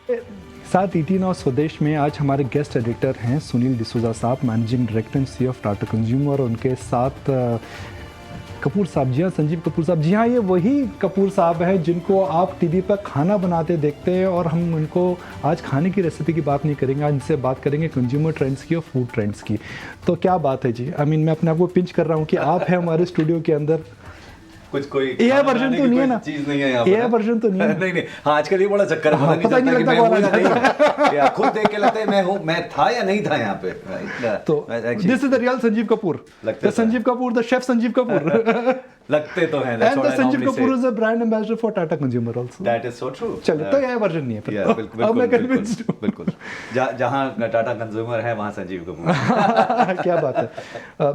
साथ ET now स्वदेश में आज हमारे गेस्ट एडिटर हैं सुनील डिसूजा साहब, managing director and CEO of Tata consumer, और उनके साथ कपूर साहब। जी हाँ, संजीव कपूर साहब। जी हाँ, ये वही कपूर साहब हैं जिनको आप टीवी पर खाना बनाते देखते हैं, और हम उनको आज खाने की रेसिपी की बात नहीं करेंगे, आज इनसे बात करेंगे कंज्यूमर ट्रेंड्स की और फूड ट्रेंड्स की। तो क्या बात है जी, मैं अपने आप को पिंच कर रहा हूँ कि आप हैं हमारे स्टूडियो के अंदर। कुछ कोई एआई वर्जन तो नहीं है ना? चीज नहीं है यहाँ एआई वर्जन तो नहीं है? नहीं नहीं, हाँ आजकल ये बड़ा चक्कर है, पता नहीं लगता कौन है। या खुद देख के लगता है मैं था या नहीं था यहाँ पे। तो this is the real Sanjeev Kapoor, the Sanjeev Kapoor, the chef Sanjeev Kapoor. लगते तो हैं। And the Sanjeev Kapoor is a brand ambassador for Tata consumer also. That is so true. चलिए, तो एआई वर्जन नहीं है फिर। अब मैं कन्विंस्ड हूँ। बिल्कुल, जहाँ टाटा कंज्यूमर है वहाँ संजीव कपूर। क्या बात है।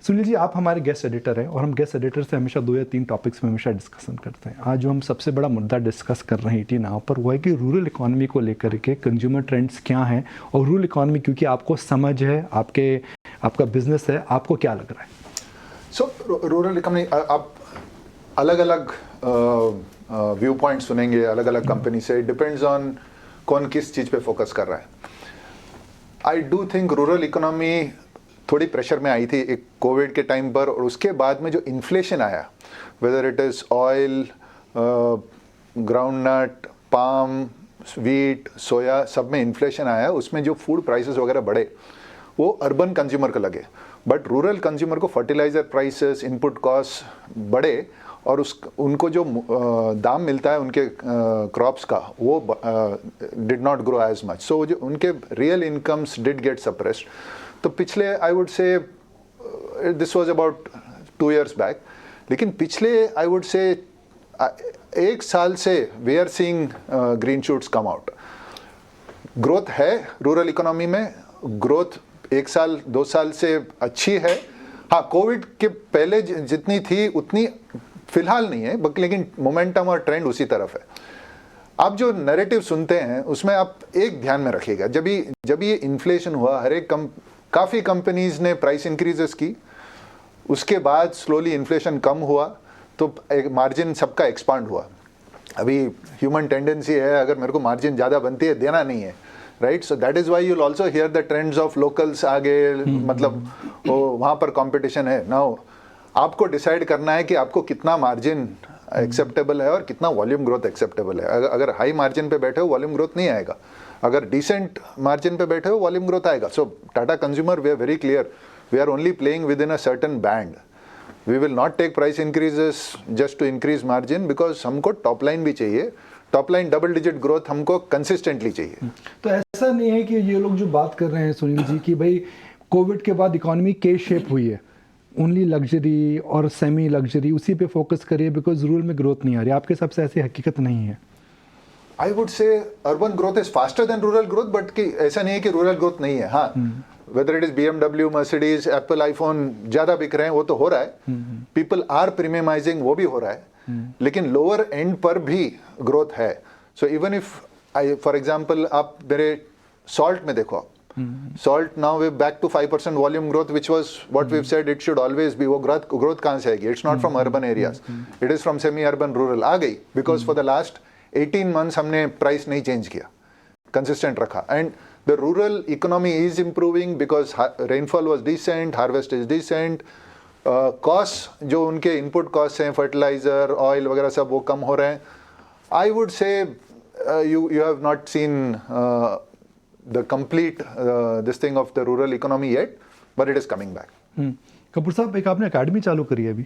सुनील जी, आप हमारे गेस्ट एडिटर हैं, और हम गेस्ट एडिटर से हमेशा 2 या 3 टॉपिक्स में हमेशा डिस्कशन करते हैं। आज जो हम सबसे बड़ा मुद्दा डिस्कस कर रहे हैं ईटी नाउ पर, वो है कि रूरल इकोनॉमी को लेकर के कंज्यूमर ट्रेंड्स क्या हैं, और रूरल इकोनॉमी क्योंकि आपको समझ है, आपका बिजनेस है, आपको क्या लग रहा है? सो रूरल इकोनॉमी, आप अलग अलग व्यू पॉइंट सुनेंगे अलग अलग कंपनी से, डिपेंड्स ऑन कौन किस चीज़ पे फोकस कर रहा है। I do think rural economy थोड़ी प्रेशर में आई थी एक कोविड के टाइम पर, और उसके बाद में जो इन्फ्लेशन आया, whether it is oil, groundnut, palm, wheat, soya, सब में इन्फ्लेशन आया। उसमें जो फूड प्राइसेस वगैरह बढ़े वो अर्बन कंज्यूमर को लगे, बट रूरल कंज्यूमर को फर्टिलाइज़र प्राइसेस, इनपुट कॉस्ट बढ़े, और उनको जो दाम मिलता है उनके क्रॉप्स का, वो did not grow as much. So जो उनके real incomes did get suppressed. तो पिछले, I would say this was about 2 years back, लेकिन पिछले आई वुड से 1 साल से we are seeing green shoots come out. Growth है रूरल इकोनॉमी में, ग्रोथ 1 साल 2 साल से अच्छी है। हाँ, कोविड के पहले जितनी थी उतनी फिलहाल नहीं है, लेकिन मोमेंटम और ट्रेंड उसी तरफ है। आप जो नैरेटिव सुनते हैं उसमें आप एक ध्यान में रखिएगा, जब ये इन्फ्लेशन हुआ, काफ़ी कंपनीज ने प्राइस इंक्रीजेस की, उसके बाद स्लोली इन्फ्लेशन कम हुआ, तो एक मार्जिन सबका एक्सपांड हुआ। अभी ह्यूमन टेंडेंसी है, अगर मेरे को मार्जिन ज़्यादा बनती है, देना नहीं है, right? So that is why you will also here the trends of locals आगे, मतलब वहाँ पर कॉम्पिटिशन है। नाउ आपको डिसाइड करना है कि आपको कितना मार्जिन एक्सेप्टेबल है और कितना वॉल्यूम ग्रोथ एक्सेप्टेबल है। अगर हाई मार्जिन पे बैठे हो वॉल्यूम ग्रोथ नहीं आएगा, अगर डिसेंट मार्जिन पे बैठे हो वॉल्यूम ग्रोथ आएगा। So Tata consumer, we are very clear, we are only playing within a certain band. We will not take price increases just to increase margin, because हमको top line भी चाहिए, top line double digit growth हमको consistently चाहिए। तो ऐसा नहीं है कि ये लोग जो बात कर रहे हैं सुनील जी कि भाई कोविड के बाद इकोनॉमी के शेप हुई है, ओनली लग्जरी और सेमी लग्जरी उसी पे फोकस करिए बिकॉज रूरल में ग्रोथ नहीं आ रही, आपके सबसे ऐसी हकीकत नहीं है? आई वुड से urban growth is faster than rural growth, but कि ऐसा नहीं है कि रूरल ग्रोथ नहीं है। हाँ, weather it is BMW, Mercedes, Apple, iPhone ज़्यादा बिक रहे हैं, वो तो हो रहा है। पीपल आर प्रीमियमाइजिंग, वो भी हो रहा है, लेकिन लोअर एंड पर भी ग्रोथ है। So even if I, for example, आप मेरे सॉल्ट में देखो, salt now we're back to 5% volume growth, which was what we've said it should always be. वो growth कहाँ से आएगी? It's not from urban areas, it is from semi-urban rural। आ गई because for the last 18 months हमने price नहीं change किया, consistent रखा, and the rural economy is improving because rainfall was decent, harvest is decent, costs जो उनके input costs हैं, fertilizer, oil वगैरह सब वो कम हो रहे हैं। I would say you have not seen the complete this thing of the rural economy yet, but it is coming back। Kapoor साहब, एक आपने अकेडमी चालू करी है अभी?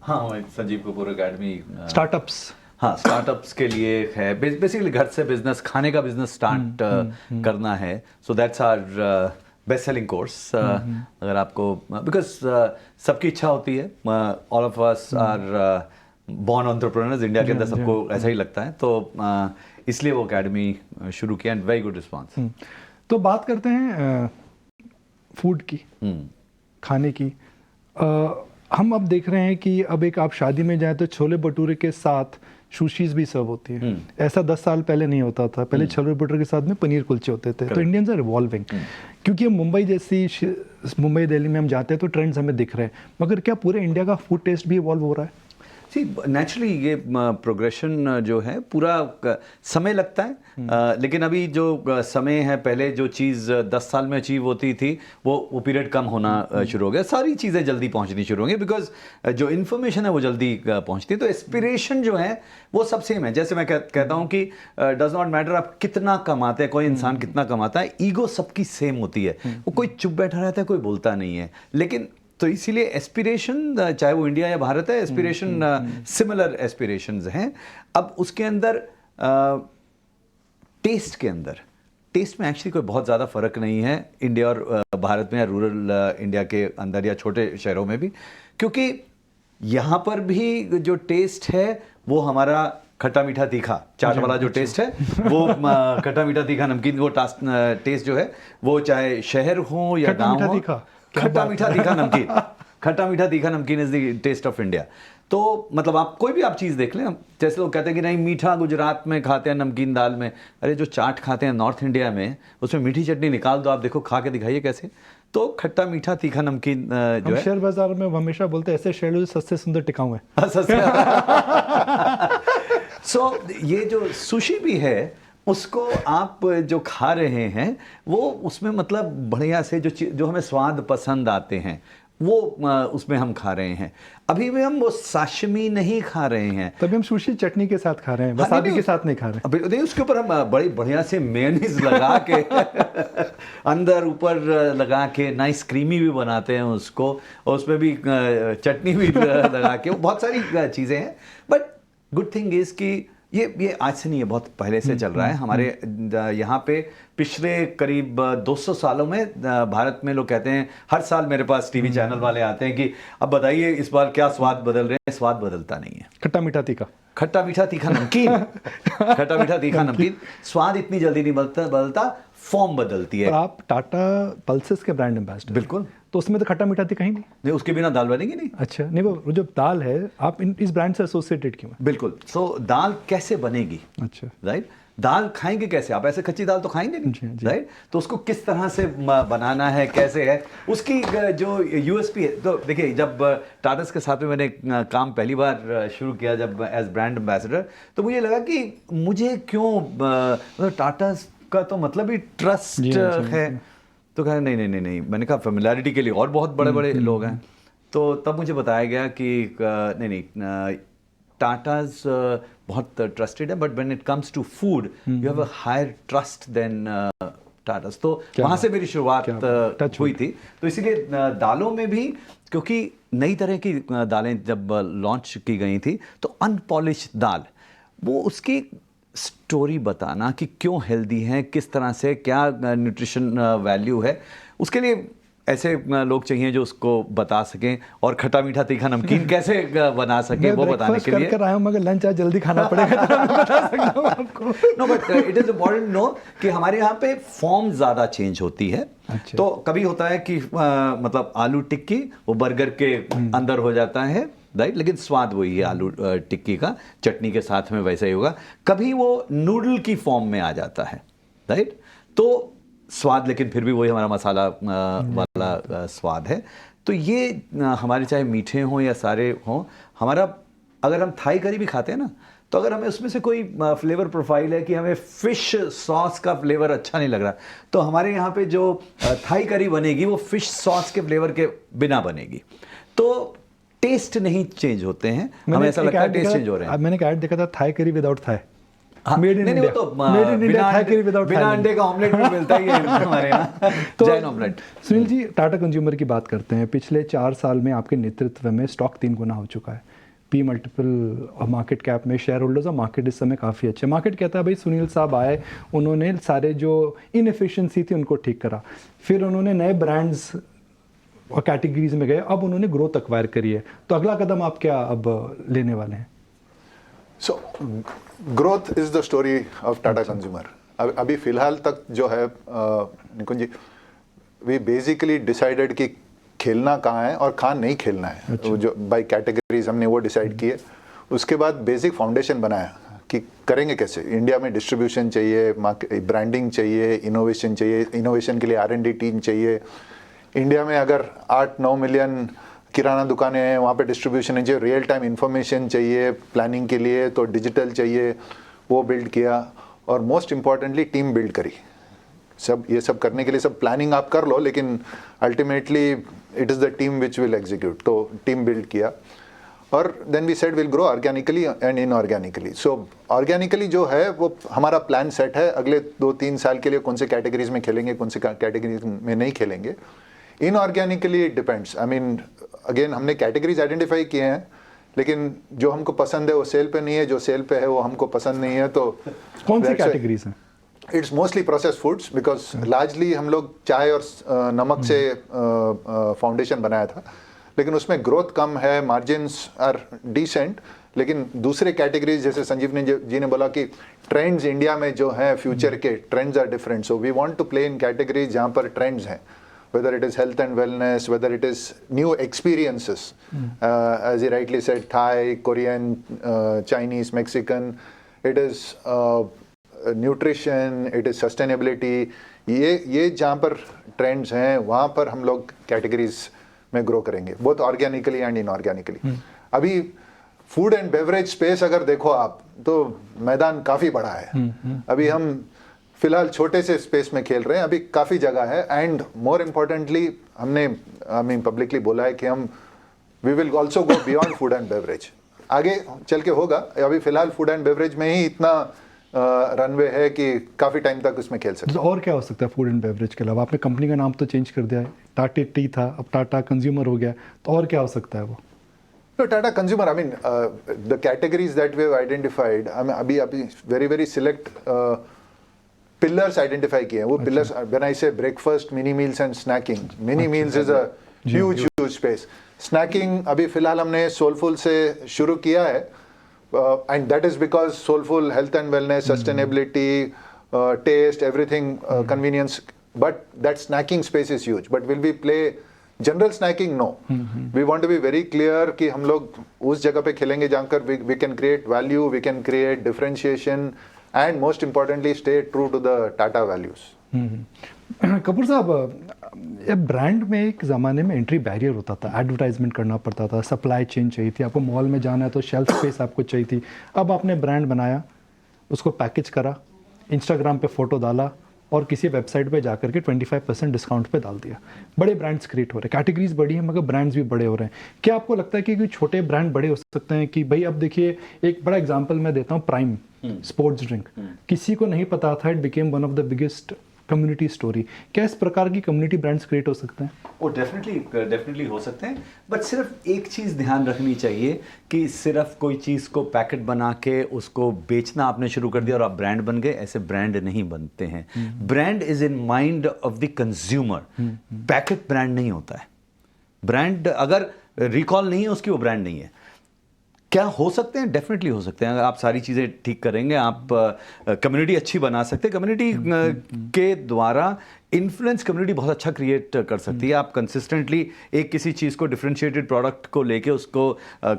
हाँ, संजीव कपूर अकेडमी स्टार्टअप्स। हाँ, स्टार्टअप्स के लिए है, बेसिकली घर से बिजनेस, खाने का बिजनेस स्टार्ट करना है। So that's our best selling course. अगर आपको, बिकॉज सबकी इच्छा होती है, all of us are born entrepreneurs, India के अंदर सबको ऐसा ही लगता है, तो इसलिए वो अकेडमी शुरू किया, एंड वेरी गुड रिस्पॉन्स। तो बात करते हैं फूड की, खाने की। हम अब देख रहे हैं कि अब एक आप शादी में जाए तो छोले भटूरे के साथ सुशीज भी सर्व होती है। ऐसा 10 साल पहले नहीं होता था, पहले छोले भटूरे के साथ में पनीर कुलचे होते थे। तो इंडियंस आर इवॉल्विंग, क्योंकि हम मुंबई दिल्ली में हम जाते हैं तो ट्रेंड्स हमें दिख रहे हैं, मगर क्या पूरे इंडिया का फूड टेस्ट भी इवॉल्व हो रहा है? नेचुरली ये प्रोग्रेशन जो है पूरा समय लगता है, लेकिन अभी जो समय है, पहले जो चीज़ 10 साल में अचीव होती थी वो पीरियड कम होना शुरू हो गया। सारी चीज़ें जल्दी पहुंचनी शुरू हो गई बिकॉज जो इन्फॉर्मेशन है वो जल्दी पहुंचती है। तो एस्पिरेशन जो है वो सब सेम है। जैसे मैं कहता हूँ कि डज नॉट मैटर आप कितना कमाते हैं, कोई इंसान कितना कमाता है, ईगो सबकी सेम होती है। वो कोई चुप बैठा रहता है, कोई बोलता नहीं है। लेकिन तो इसीलिए एस्पिरेशन, चाहे वो इंडिया या भारत है, एस्पिरेशन सिमिलर एस्पिरेशंस हैं। अब उसके अंदर टेस्ट के अंदर, टेस्ट में एक्चुअली कोई बहुत ज़्यादा फ़र्क नहीं है इंडिया और भारत में, या रूरल इंडिया के अंदर या छोटे शहरों में भी, क्योंकि यहाँ पर भी जो टेस्ट है वो हमारा खट्टा मीठा तीखा चाट वाला जो टेस्ट है वो खट्टा मीठा तीखा नमकीन, वो टेस्ट जो है वो चाहे शहर हो या गाँव हो, खट्टा मीठा तीखा नमकीन, खट्टा मीठा तीखा नमकीन is the taste of India. तो मतलब आप कोई भी आप चीज़ देख लें, जैसे लोग कहते हैं कि नहीं मीठा गुजरात में खाते हैं नमकीन दाल में, अरे जो चाट खाते हैं नॉर्थ इंडिया में उसमें मीठी चटनी निकाल दो, आप देखो खा के दिखाइए कैसे। तो खट्टा मीठा तीखा नमकीन जो है, शेयर बाजार में हमेशा बोलते हैं ऐसे शेयर जो सस्ते सुंदर टिकाऊ है। सो ये जो सुशी भी है उसको आप जो खा रहे हैं वो उसमें मतलब बढ़िया से जो हमें स्वाद पसंद आते हैं वो उसमें हम खा रहे हैं। अभी भी हम वो साशिमी नहीं खा रहे हैं, तभी हम सुशी चटनी के साथ खा रहे हैं, वसाबी के साथ नहीं खा रहे हैं। अभी नहीं, उसके ऊपर हम बड़ी बढ़िया से मेयोनीज लगा के अंदर ऊपर लगा के नाइस क्रीमी भी बनाते हैं उसको, और उसमें भी चटनी भी लगा के, वो बहुत सारी चीज़ें हैं। बट गुड थिंग इज़ कि ये आज से नहीं है, बहुत पहले से चल रहा है। हमारे यहाँ पे पिछले करीब 200 सालों में भारत में लोग कहते हैं, हर साल मेरे पास टीवी चैनल वाले आते हैं कि अब बताइए इस बार क्या स्वाद बदल रहे हैं। स्वाद बदलता नहीं है। खट्टा मीठा तीखा, खट्टा मीठा तीखा नमकीन, खट्टा मीठा तीखा नमकीन, स्वाद इतनी जल्दी नहीं बदलता, फॉर्म बदलती है। और आप टाटा पल्सेस के ब्रांड एम्बेसडर, बिल्कुल, तो उसमें तो खट्टा मीठा तीखा ही नहीं, उसके बिना दाल बनेगी नहीं। अच्छा, नहीं वो जो दाल है आप इस ब्रांड से एसोसिएटेड क्यों है? बिल्कुल। सो दाल कैसे बनेगी, अच्छा, राइट, दाल खाएंगे कैसे आप, ऐसे कच्ची दाल तो खाएंगे नहीं, राइट। तो उसको किस तरह से बनाना है, कैसे है, उसकी जो यूएसपी है। तो देखिए, जब टाटास के साथ में मैंने काम पहली बार शुरू किया जब एज ब्रांड एम्बेसडर, तो मुझे लगा कि मुझे क्यों मतलब टाटास का तो मतलब ही ट्रस्ट है। तो कहा नहीं, मैंने कहा फेमिलियरिटी के लिए और बहुत बड़े बड़े लोग हैं। तो तब मुझे बताया गया कि नहीं, टाटाज बहुत ट्रस्टेड है, but when it comes to food you have a higher trust than Tatas. तो वहाँ से मेरी शुरुआत हुई थी। तो इसीलिए दालों में भी, क्योंकि नई तरह की दालें जब लॉन्च की गई थी, तो अनपॉलिश दाल, वो उसकी स्टोरी बताना कि क्यों हेल्दी है, किस तरह से, क्या न्यूट्रिशन वैल्यू है, उसके लिए ऐसे लोग चाहिए जो उसको बता सकें। और खट्टा मीठा तीखा नमकीन कैसे बना सके वो बताने के लिए। आया हूं, मगर लंच आज जल्दी खाना पड़ेगा तो मैं बता सकता हूं आपको। No, but it is important know कि हमारे यहाँ पे फॉर्म ज़्यादा चेंज होती है। अच्छा। तो कभी होता है कि मतलब आलू टिक्की वो बर्गर के अंदर हो जाता है, राइट, लेकिन स्वाद वही है आलू टिक्की का, चटनी के साथ में वैसा ही होगा। कभी वो नूडल की फॉर्म में आ जाता है, राइट, तो स्वाद लेकिन फिर भी वही हमारा मसाला वाला स्वाद है। तो ये हमारे चाहे मीठे हों या सारे हों, हमारा अगर हम थाई करी भी खाते हैं ना, तो अगर हमें उसमें से कोई फ्लेवर प्रोफाइल है कि हमें फिश सॉस का फ्लेवर अच्छा नहीं लग रहा, तो हमारे यहाँ पे जो थाई करी बनेगी वो फिश सॉस के फ्लेवर के बिना बनेगी। तो टेस्ट नहीं चेंज होते हैं, हमें ऐसा लगता है टेस्ट चेंज हो रहे हैं। मैंने एक ऐड देखा था, Thai curry without Thai. Made in India, तो बिना अंडे का ऑमलेट भी मिलता ही है हमारे यहाँ, जैन ऑमलेट। सुनील जी, टाटा कंज्यूमर की बात करते हैं। पिछले 4 साल में आपके नेतृत्व में स्टॉक 3 गुना हो चुका है। पी मल्टीपल और मार्केट कैप में शेयर होल्डर्स और मार्केट इस समय काफ़ी अच्छे। मार्केट कहता है भाई सुनील साहब आए, उन्होंने सारे जो इनएफिशिएंसी थी उनको ठीक करा, फिर उन्होंने नए ब्रांड्स और कैटेगरीज में गए, अब उन्होंने ग्रोथ एक्वायर करी है। तो अगला कदम आप क्या अब लेने वाले हैं? So growth is the story of Tata consumer. अभी फिलहाल तक जो है निकुंज जी, वी बेसिकली डिसाइडेड कि खेलना कहाँ है और कहाँ नहीं खेलना है। अच्छा। जो बाय कैटेगरीज हमने वो डिसाइड किए। उसके बाद बेसिक फाउंडेशन बनाया कि करेंगे कैसे। इंडिया में डिस्ट्रीब्यूशन चाहिए, ब्रांडिंग चाहिए, इनोवेशन चाहिए, इनोवेशन के लिए R&D टीम चाहिए। इंडिया में अगर 8-9 मिलियन किराना दुकानें हैं, वहाँ पे डिस्ट्रीब्यूशन है, जो रियल टाइम इंफॉर्मेशन चाहिए प्लानिंग के लिए तो डिजिटल चाहिए, वो बिल्ड किया। और मोस्ट इम्पॉर्टेंटली टीम बिल्ड करी। सब ये सब करने के लिए सब प्लानिंग आप कर लो, लेकिन ultimately it is the team which will execute. तो टीम बिल्ड किया और then we said will grow organically and inorganically. So organically जो है वो हमारा प्लान सेट है, अगले 2-3 साल के लिए कौन से कैटेगरीज में खेलेंगे, कौन से कैटेगरीज में नहीं खेलेंगे। Inorganically it depends. I mean again हमने कैटेगरीज आइडेंटिफाई किए हैं, लेकिन जो हमको पसंद है वो सेल पे नहीं है, जो सेल पे है वो हमको पसंद नहीं है। तो कौन सी कैटेगरीज हैं? It's mostly process foods, because largely हम लोग चाय और नमक से फाउंडेशन बनाया था, लेकिन उसमें ग्रोथ कम है, मार्जिन्स आर डिसेंट। लेकिन दूसरे कैटेगरीज जैसे संजीव जी ने बोला कि ट्रेंड्स इंडिया में जो हैं फ्यूचर के trends are different, so we want to play in categories जहाँ पर ट्रेंड्स हैं, whether it is health and wellness, whether it is new experiences, as he rightly said, Thai, Korean, Chinese, Mexican, it is nutrition, it is sustainability. ये जहाँ पर trends हैं वहाँ पर हम लोग कैटेगरीज में ग्रो करेंगे, बोथ ऑर्गेनिकली एंड इनऑर्गेनिकली। अभी फूड एंड बेवरेज स्पेस अगर देखो आप तो मैदान काफ़ी बड़ा है। अभी हम फिलहाल छोटे से स्पेस में खेल रहे हैं, अभी काफ़ी जगह है। एंड मोर इम्पोर्टेंटली हमने आई मीन पब्लिकली बोला है कि हम we will also go beyond food and beverage. आगे चल के होगा, अभी फिलहाल फूड एंड बेवरेज में ही इतना रनवे है कि काफ़ी टाइम तक उसमें खेल सकते हैं। तो और क्या हो सकता है फूड एंड बेवरेज के अलावा? आपने कंपनी का नाम तो चेंज कर दिया है, टाटा टी था, अब टाटा कंज्यूमर हो गया, तो और क्या हो सकता है वो? तो Tata consumer, I mean the categories that we have identified, अभी very very select pillars identify किए हैं। वो pillars, when I say breakfast, mini meals and snacking, mini meals is a huge space. Snacking अभी फिलहाल हमने सोलफुल से शुरू किया है, and that is because Soulfull health and wellness, sustainability, taste, everything, convenience, but that snacking space is huge. But will we play general snaking? No, we want to be very clear कि हम लोग उस जगह पे खेलेंगे जहाँ कर we can create value, we can create differentiation, and most importantly stay true to the Tata values. Kapoor साहब, ये ब्रांड में एक ज़माने में एंट्री बैरियर होता था, एडवर्टाइजमेंट करना पड़ता था, सप्लाई चेन चाहिए थी, आपको मॉल में जाना है तो शेल्फ स्पेस आपको चाहिए थी। अब आपने ब्रांड बनाया, उसको पैकेज करा, इंस्टाग्राम पे फ़ोटो डाला और किसी वेबसाइट पे जाकर के 25% डिस्काउंट पे डाल दिया। बड़े ब्रांड्स क्रिएट हो रहे हैं, कैटेगरीज बड़ी हैं मगर ब्रांड्स भी बड़े हो रहे हैं। क्या आपको लगता है कि कोई छोटे ब्रांड बड़े हो सकते हैं? कि भाई अब देखिए, एक बड़ा एग्जांपल मैं देता हूँ, प्राइम स्पोर्ट्स ड्रिंक, किसी को नहीं पता था, it became one of the biggest community story. क्या इस प्रकार की कम्युनिटी ब्रांड्स क्रिएट हो सकते हैं? वो डेफिनेटली हो सकते हैं, बट सिर्फ एक चीज़ ध्यान रखनी चाहिए कि सिर्फ कोई चीज़ को पैकेट बना के उसको बेचना आपने शुरू कर दिया और आप ब्रांड बन गए, ऐसे ब्रांड नहीं बनते हैं। Brand is in mind of the consumer, packet brand नहीं होता है। ब्रांड अगर रिकॉल नहीं है उसकी, वो ब्रांड नहीं है। क्या हो सकते हैं? डेफिनेटली हो सकते हैं। अगर आप सारी चीज़ें ठीक करेंगे, आप कम्युनिटी अच्छी बना सकते हैं। कम्युनिटी के द्वारा इन्फ्लुएंस कम्युनिटी बहुत अच्छा क्रिएट कर सकती है। आप कंसिस्टेंटली एक किसी चीज़ को, डिफरेंशिएटेड प्रोडक्ट को लेके उसको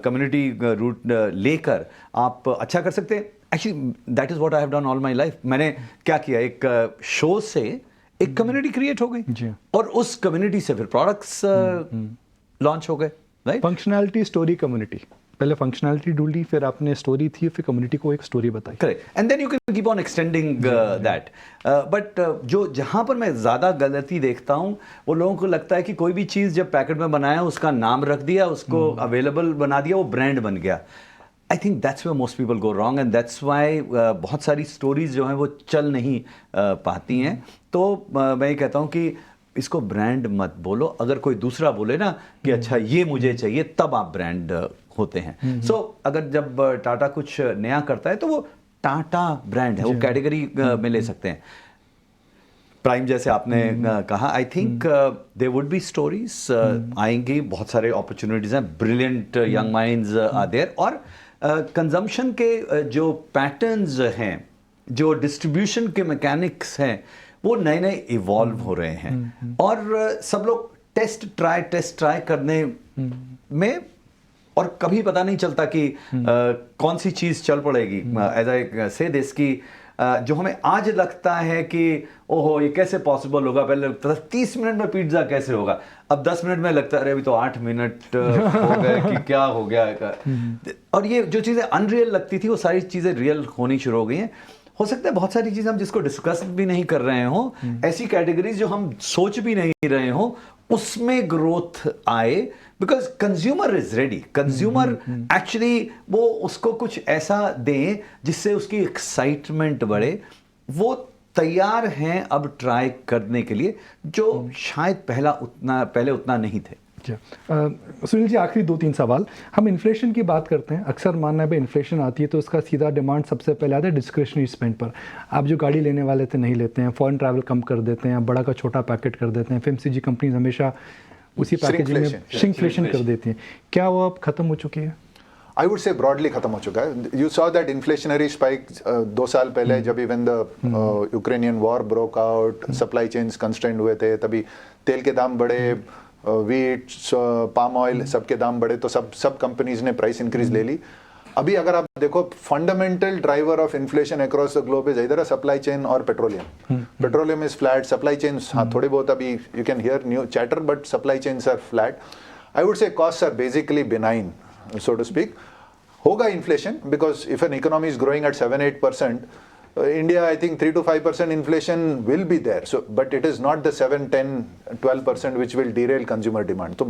कम्युनिटी रूट लेकर आप अच्छा कर सकते हैं। Actually that is what I have done all my life. मैंने क्या किया, एक शो से एक कम्युनिटी क्रिएट हो गई और उस कम्युनिटी से फिर प्रोडक्ट्स लॉन्च हो गए। Right, functionality, story, community. पहले फंक्शनैलिटी ढूंढी, फिर आपने स्टोरी थी, फिर कम्युनिटी को एक स्टोरी बताई। Correct, and then you can keep on extending that. But जो जहाँ पर मैं ज़्यादा गलती देखता हूँ, वो लोगों को लगता है कि कोई भी चीज़ जब पैकेट में बनाया, उसका नाम रख दिया, उसको अवेलेबल बना दिया, वो ब्रांड बन गया। I think that's where most people go wrong, and that's why बहुत सारी स्टोरीज जो हैं वो चल नहीं पाती हैं। तो मैं ये कहता हूँ कि इसको ब्रांड मत बोलो। अगर कोई दूसरा बोले ना कि अच्छा ये मुझे चाहिए, तब आप ब्रांड होते हैं। सो अगर जब टाटा कुछ नया करता है तो वो टाटा ब्रांड है, वो कैटेगरी में ले सकते हैं। प्राइम जैसे आपने कहा, I think there would be stories आएंगी, बहुत सारे अपॉर्चुनिटीज हैं, brilliant young minds are there. और कंजम्पशन के जो पैटर्न्स हैं, जो डिस्ट्रीब्यूशन के मैकेनिक्स हैं, वो नए नए इवॉल्व हो रहे हैं। और सब लोग टेस्ट ट्राई करने में, और कभी पता नहीं चलता कि कौन सी चीज़ चल पड़ेगी। एज आई से दिस की जो हमें आज लगता है कि ओहो ये कैसे पॉसिबल होगा, पहले लगता था 30 मिनट में पिज्ज़ा कैसे होगा, अब 10 मिनट में लगता है अरे अभी तो 8 मिनट हो गए कि क्या हो गया। और ये जो चीज़ें अनरियल लगती थी वो सारी चीज़ें रियल होनी शुरू हो गई हैं। हो सकता है बहुत सारी चीज़ें हम जिसको डिस्कस भी नहीं कर रहे हो, ऐसी कैटेगरीज जो हम सोच भी नहीं रहे हो उसमें ग्रोथ आए, because consumer is ready. Consumer actually वो उसको कुछ ऐसा दें जिससे उसकी एक्साइटमेंट बढ़े, वो तैयार हैं अब ट्राई करने के लिए, जो शायद पहले उतना नहीं थे। सुनील जी, आखिरी 2-3 सवाल। हम इन्फ्लेशन की बात करते हैं, अक्सर मानना है भाई इन्फ्लेशन आती है तो उसका सीधा डिमांड सबसे पहले आता है डिस्क्रिशनरी स्पेंड पर। आप जो गाड़ी लेने वाले थे नहीं लेते हैं, फॉरेन ट्रैवल कम कर देते हैं, बड़ा का छोटा पैकेट कर देते हैं, FMCG कंपनीज हमेशा उसी पैकेजिंग में श्रिंकफ्लेशन कर देती हैं। क्या वो अब खत्म हो चुकी है? आई वुड से ब्रॉडली खत्म हो चुका है। You saw that inflationary spike 2 साल पहले जब even the Ukrainian war broke out, supply chains constraint हुए थे, तभी तेल के दाम बढ़े, वीट, पाम ऑयल सबके दाम बढ़े, तो सब कंपनीज ने प्राइस इंक्रीज ले ली। अभी अगर आप देखो, fundamental driver of inflation across the globe is इधर सप्लाई चेन और petroleum. Petroleum is flat, supply chains हाँ थोड़े बहुत अभी you can hear new chatter, but supply chains are flat. I would say cost are basically benign, so to speak. होगा inflation, because if an economy is growing at 7-8%, India, I think 3-5% inflation will be there. So, but it is not the 7-10-12% which will derail consumer demand. So,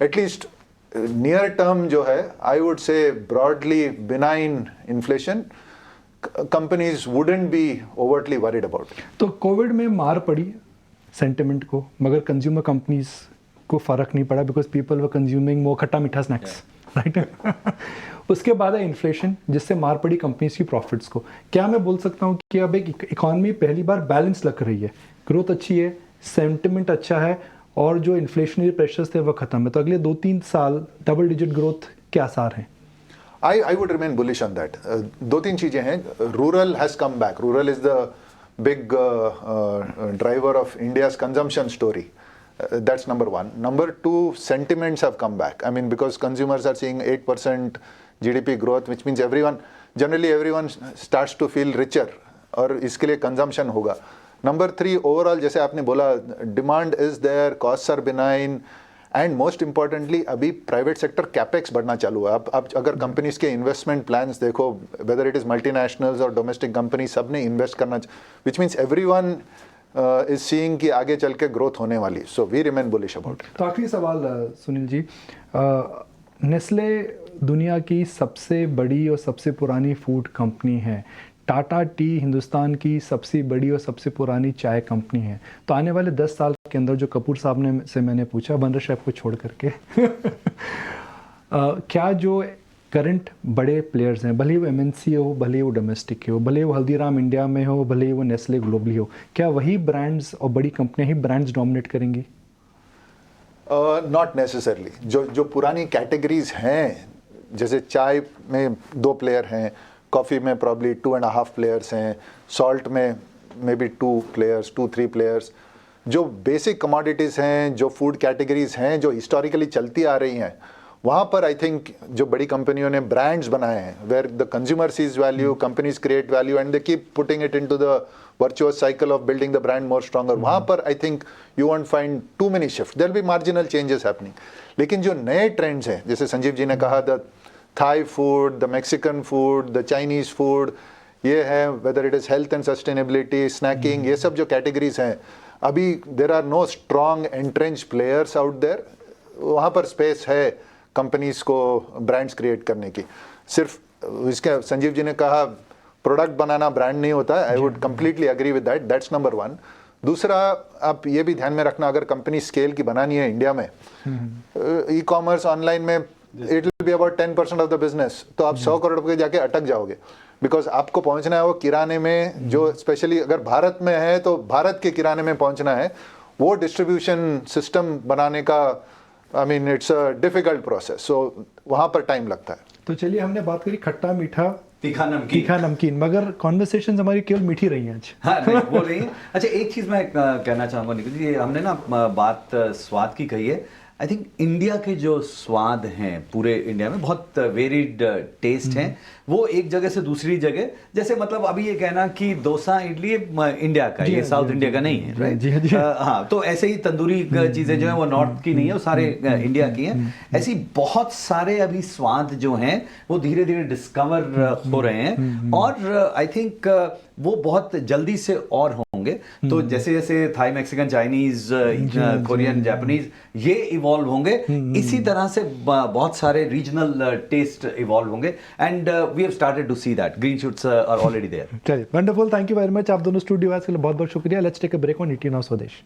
at least near term जो है, I would say broadly benign inflation, companies wouldn't be overtly worried about it. तो Covid में मार पड़ी sentiment को, मगर consumer companies को फर्क नहीं पड़ा, because people were consuming more खट्टा मीठा स्नैक्स, राइट? उसके बाद है इन्फ्लेशन, जिससे मार पड़ी कंपनीज की प्रॉफिट्स को। क्या मैं बोल सकता हूँ कि अब एक इकॉनमी पहली बार बैलेंस लग रही है, ग्रोथ अच्छी है, सेंटिमेंट अच्छा है, और जो इन्फ्लेशनरी प्रेशर्स थे वो खत्म है, तो अगले 2-3 साल डबल डिजिट ग्रोथ के आसार हैं? I would remain bullish on that. 2-3 चीजें हैं. Rural has come back. Rural is the big driver of India's consumption story. That's number one. Number two, sentiments have come back. I mean, because consumers are seeing 8% GDP growth, which means generally everyone starts to feel richer, और इसके लिए consumption होगा. Number three, overall जैसे आपने बोला, demand is there, costs are benign, and most importantly अभी private sector capex बढ़ना चालू है. अब अगर कंपनीज के इन्वेस्टमेंट प्लान्स देखो, वेदर इट इज मल्टीनेशनल्स और डोमेस्टिक कंपनी, सब ने इन्वेस्ट करना, which means everyone is seeing कि आगे चल के ग्रोथ होने वाली. So we remain bullish about it. तो आखिरी सवाल सुनील जी, नेस्ले दुनिया की सबसे बड़ी और सबसे पुरानी फूड कंपनी है, टाटा टी हिंदुस्तान की सबसे बड़ी और सबसे पुरानी चाय कंपनी है, तो आने वाले 10 साल के अंदर, जो कपूर साहब ने से मैंने पूछा, बनर शेफ को छोड़ करके क्या जो करंट बड़े प्लेयर्स हैं, भले वो MNC हो, भले वो डोमेस्टिक हो, भले वो हल्दीराम इंडिया में हो, भले वो नेस्ले ग्लोबली हो, क्या वही ब्रांड्स और बड़ी कंपनियां ही ब्रांड्स डोमिनेट करेंगी? Not necessarily. जो पुरानी कैटेगरीज हैं, जैसे चाय में 2 प्लेयर हैं, कॉफ़ी में प्रॉब्ली 2.5 प्लेयर्स हैं, सॉल्ट में मे बी 2 प्लेयर्स, 2-3 प्लेयर्स, जो बेसिक कमोडिटीज़ हैं, जो फूड कैटेगरीज हैं, जो हिस्टोरिकली चलती आ रही हैं, वहाँ पर आई थिंक जो बड़ी कंपनियों ने ब्रांड्स बनाए हैं, where the consumer sees value, companies create value and they keep putting it into the virtuous cycle of building the brand more stronger. वहाँ पर I think you won't find too many shift, there will be marginal changes happening. लेकिन जो नए trends हैं, जैसे संजीव जी ने कहा, the Thai food, the Mexican food, the Chinese food, ये है, whether it is health and sustainability, snacking, ये सब जो कैटेगरीज हैं, अभी there are no strong entrench players out there. वहाँ पर स्पेस है कंपनीज को ब्रांड्स क्रिएट करने की. सिर्फ इसके संजीव जी ने कहा प्रोडक्ट बनाना ब्रांड नहीं होता, I would completely agree with that. That's number one. दूसरा, आप ये भी ध्यान में रखना, अगर कंपनी स्केल की बनानी है इंडिया में, ई कॉमर्स ऑनलाइन में it will be about 10% of the business, तो आप 100 करोड़ पे जाके अटक जाओगे, बिकॉज आपको पहुंचना है वो किराने में, जो स्पेशली अगर भारत में है तो भारत के किराने में पहुंचना है. वो डिस्ट्रीब्यूशन सिस्टम बनाने का, I mean it's a difficult process, so वहाँ पर टाइम लगता है. तो चलिए, हमने बात करी खट्टा मीठा तीखा नमकीन, मगर कॉन्वर्सेशंस हमारी केवल मीठी रही हैं आज. हाँ, नहीं बोल रही है. अच्छा, एक चीज़ मैं कहना चाहूँगा निखिल जी, हमने ना बात स्वाद की कही है. आई थिंक इंडिया के जो स्वाद हैं, पूरे इंडिया में बहुत वेरिड टेस्ट हैं, वो एक जगह से दूसरी जगह, जैसे मतलब अभी ये कहना कि डोसा इडली इंडिया का, ये साउथ इंडिया का नहीं है, राइट? जी हाँ, जी हाँ। हाँ, तो ऐसे ही तंदूरी चीज़ें जो हैं वो नॉर्थ की नहीं है, वो सारे इंडिया की हैं। ऐसी बहुत सारे अभी स्वाद जो हैं वो धीरे धीरे डिस्कवर हो रहे हैं, और आई थिंक वो बहुत जल्दी से और होंगे। तो जैसे जैसे Thai, Mexican, Chinese, Korean, Japanese ये इवॉल्व होंगे, इसी तरह से बहुत सारे रीजनल टेस्ट इवॉल्व होंगे, and we have started to see that green shoots are already there. चलिए, wonderful, thank you very much. आप दोनों स्टूडियो आए, इसके लिए बहुत बहुत शुक्रिया। Let's take a break on ET now स्वदेश।